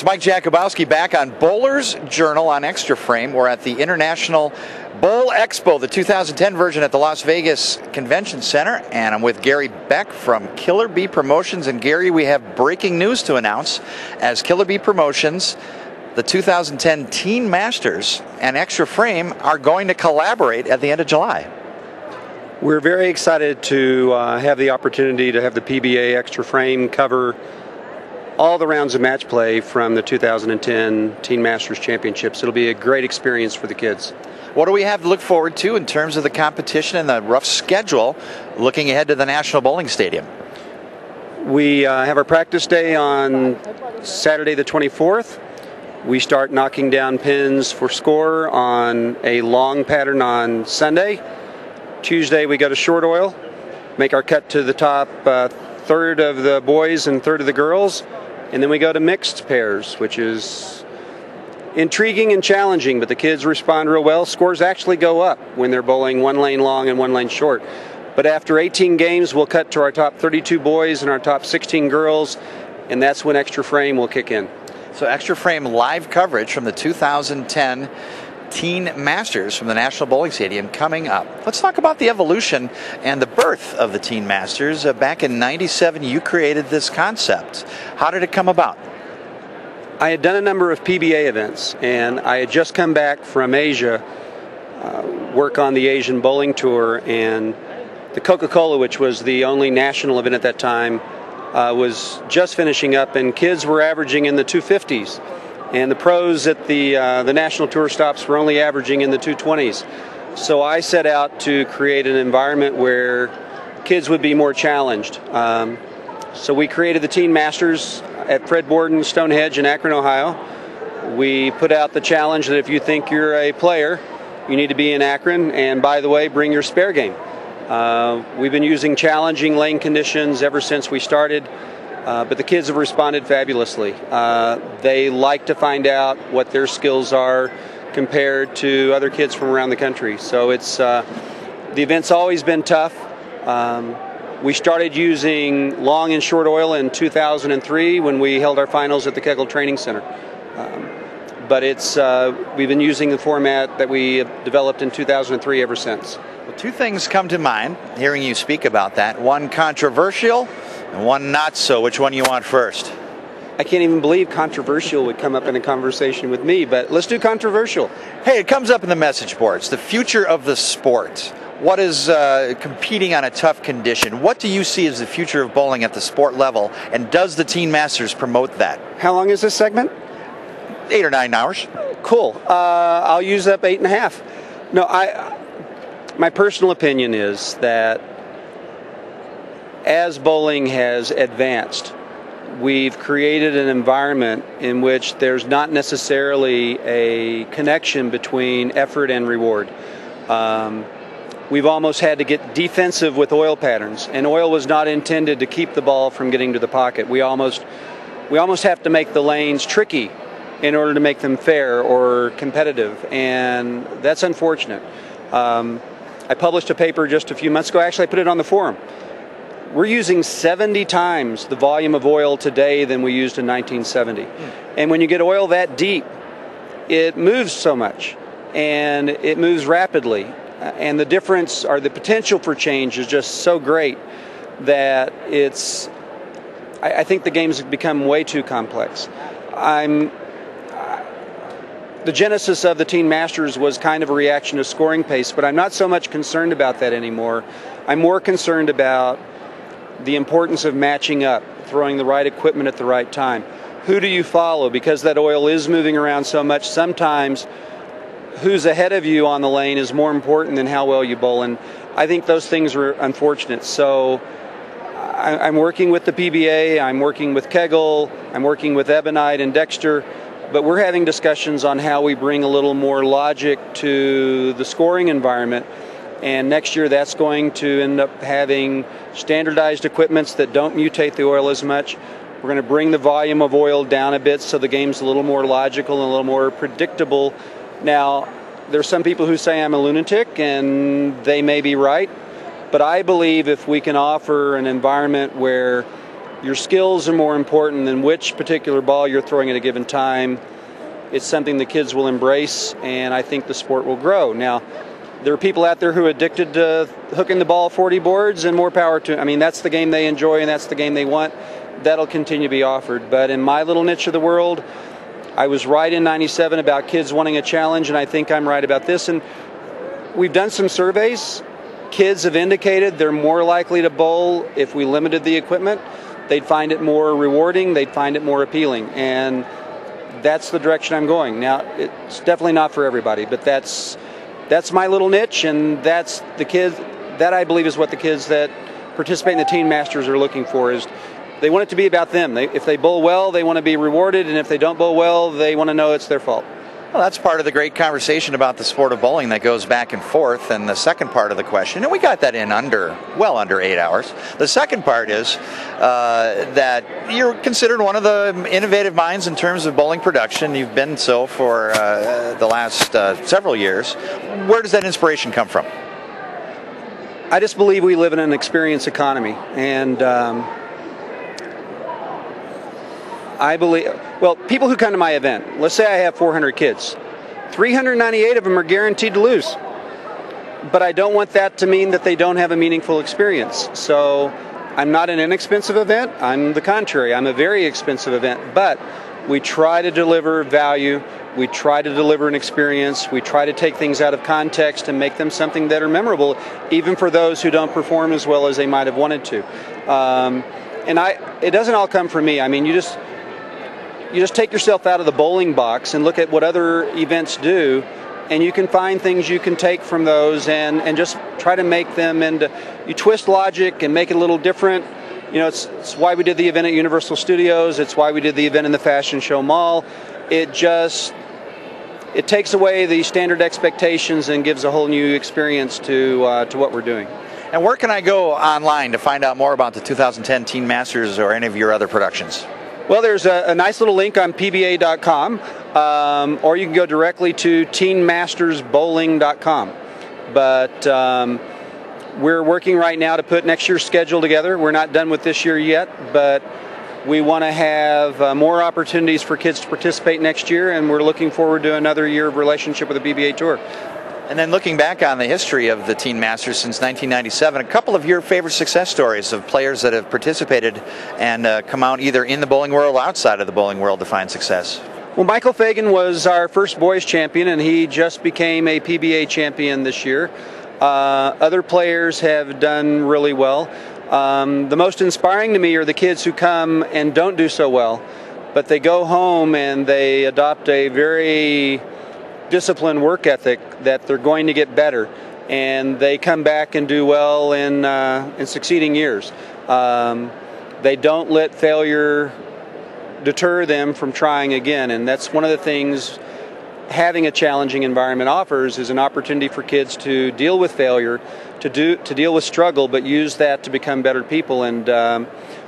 It's Mike Jakubowski back on Bowler's Journal on Xtra Frame. We're at the International Bowl Expo, the 2010 version at the Las Vegas Convention Center, and I'm with Gary Beck from Killer Bee Promotions. And Gary, we have breaking news to announce as Killer Bee Promotions, the 2010 Teen Masters and Xtra Frame are going to collaborate at the end of July. We're very excited to have the opportunity to have the PBA Xtra Frame cover all the rounds of match play from the 2010 Teen Masters Championships. It'll be a great experience for the kids. What do we have to look forward to in terms of the competition and the rough schedule looking ahead to the National Bowling Stadium? We have our practice day on Saturday the 24th. We start knocking down pins for score on a long pattern on Sunday. Tuesday we go to short oil, make our cut to the top third of the boys and third of the girls, and then we go to mixed pairs, which is intriguing and challenging, but the kids respond real well. Scores actually go up when they're bowling one lane long and one lane short. But after 18 games, we'll cut to our top 32 boys and our top 16 girls, and that's when Xtra Frame will kick in. So Xtra Frame live coverage from the 2010 Teen Masters from the National Bowling Stadium coming up. Let's talk about the evolution and the birth of the Teen Masters. Back in '97, you created this concept. How did it come about? I had done a number of PBA events, and I had just come back from Asia, work on the Asian Bowling Tour, and the Coca-Cola, which was the only national event at that time, was just finishing up, and kids were averaging in the 250s. And the pros at the national tour stops were only averaging in the 220s. So I set out to create an environment where kids would be more challenged. So we created the Teen Masters at Fred Borden Stonehenge in Akron, Ohio. We put out the challenge that if you think you're a player, you need to be in Akron, and by the way, bring your spare game. We've been using challenging lane conditions ever since we started. But the kids have responded fabulously. They like to find out what their skills are compared to other kids from around the country. So it's the event's always been tough. We started using long and short oil in 2003 when we held our finals at the Kegel Training Center. But we've been using the format that we developed in 2003 ever since. Well, two things come to mind hearing you speak about that. One controversial and one not so. Which one you want first? I can't even believe controversial would come up in a conversation with me, but let's do controversial. Hey, it comes up in the message boards. The future of the sport. What is competing on a tough condition? What do you see as the future of bowling at the sport level, and does the Teen Masters promote that? How long is this segment? 8 or 9 hours. Cool. I'll use up 8.5. No, my personal opinion is that as bowling has advanced, we've created an environment in which there's not necessarily a connection between effort and reward. We've almost had to get defensive with oil patterns, and oil was not intended to keep the ball from getting to the pocket. We almost have to make the lanes tricky in order to make them fair or competitive, and that's unfortunate. I published a paper just a few months ago. Actually, I put it on the forum. We're using 70 times the volume of oil today than we used in 1970. And when you get oil that deep, it moves so much, and it moves rapidly. And the difference, or the potential for change, is just so great that I think the game's become way too complex. The genesis of the Teen Masters was kind of a reaction to scoring pace, but I'm not so much concerned about that anymore. I'm more concerned about the importance of matching up, throwing the right equipment at the right time. Who do you follow? Because that oil is moving around so much, sometimes who's ahead of you on the lane is more important than how well you bowl, and I think those things are unfortunate. So I'm working with the PBA, I'm working with Kegel, I'm working with Ebonite and Dexter, but we're having discussions on how we bring a little more logic to the scoring environment. And next year that's going to end up having standardized equipments that don't mutate the oil as much. We're going to bring the volume of oil down a bit so the game's a little more logical and a little more predictable. Now, there's some people who say I'm a lunatic, and they may be right, but I believe if we can offer an environment where your skills are more important than which particular ball you're throwing at a given time. It's something the kids will embrace, and I think the sport will grow. Now, there are people out there who are addicted to hooking the ball 40 boards, and more power to them. I mean, that's the game they enjoy and that's the game they want. That'll continue to be offered. But in my little niche of the world, I was right in '97 about kids wanting a challenge, and I think I'm right about this. And we've done some surveys. Kids have indicated they're more likely to bowl if we limited the equipment. They'd find it more rewarding, they'd find it more appealing. And that's the direction I'm going. Now, it's definitely not for everybody, but that's my little niche, and that's the kids. That, I believe, is what the kids that participate in the Teen Masters are looking for. Is they want it to be about them. If they bowl well, they want to be rewarded, and if they don't bowl well, they want to know it's their fault. Well, that's part of the great conversation about the sport of bowling that goes back and forth. And the second part of the question, and we got that in well under 8 hours. The second part is that you're considered one of the innovative minds in terms of bowling production. You've been so for the last several years. Where does that inspiration come from? I just believe we live in an experience economy, and I believe, well, people who come to my event, let's say I have 400 kids, 398 of them are guaranteed to lose. But I don't want that to mean that they don't have a meaningful experience. So I'm not an inexpensive event. I'm the contrary. I'm a very expensive event. But we try to deliver value. We try to deliver an experience. We try to take things out of context and make them something that are memorable, even for those who don't perform as well as they might have wanted to. It doesn't all come from me. I mean, you just take yourself out of the bowling box and look at what other events do, and you can find things you can take from those and just try to make them into, you twist logic and make it a little different. You know, it's why we did the event at Universal Studios. It's why we did the event in the Fashion Show Mall. It takes away the standard expectations and gives a whole new experience to what we're doing. And where can I go online to find out more about the 2010 Teen Masters or any of your other productions? Well, there's a nice little link on pba.com, or you can go directly to teenmastersbowling.com. But we're working right now to put next year's schedule together. We're not done with this year yet, but we want to have more opportunities for kids to participate next year, and we're looking forward to another year of relationship with the PBA Tour. And then looking back on the history of the Teen Masters since 1997, a couple of your favorite success stories of players that have participated and come out either in the bowling world or outside of the bowling world to find success. Well, Michael Fagan was our first boys champion, and he just became a PBA champion this year. Other players have done really well. The most inspiring to me are the kids who come and don't do so well, but they go home and they adopt a very disciplined work ethic that they're going to get better, and they come back and do well in succeeding years. They don't let failure deter them from trying again, and that's one of the things having a challenging environment offers, is an opportunity for kids to deal with failure, to deal with struggle, but use that to become better people. And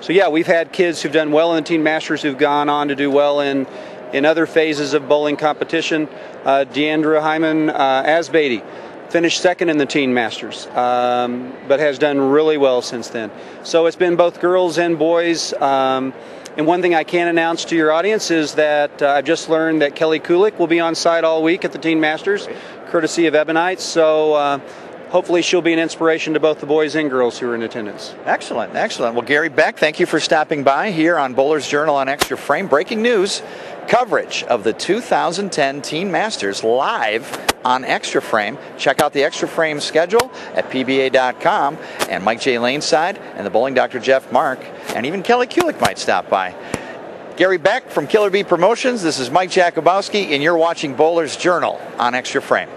so yeah, we've had kids who've done well in the Teen Masters who've gone on to do well in other phases of bowling competition. Deandra Hyman Asbeatty finished second in the Teen Masters, but has done really well since then. So it's been both girls and boys. And one thing I can announce to your audience is that I've just learned that Kelly Kulik will be on site all week at the Teen Masters, courtesy of Ebonite. So hopefully she'll be an inspiration to both the boys and girls who are in attendance. Excellent, excellent. Well, Gary Beck, thank you for stopping by here on Bowler's Journal on Xtra Frame. Breaking news, coverage of the 2010 Teen Masters live on Xtra Frame. Check out the Xtra Frame schedule at pba.com, and Mike J. Laneside and the bowling Dr. Jeff Mark, and even Kelly Kulik might stop by. Gary Beck from Killer Bee Promotions. This is Mike Jakubowski, and you're watching Bowler's Journal on Xtra Frame.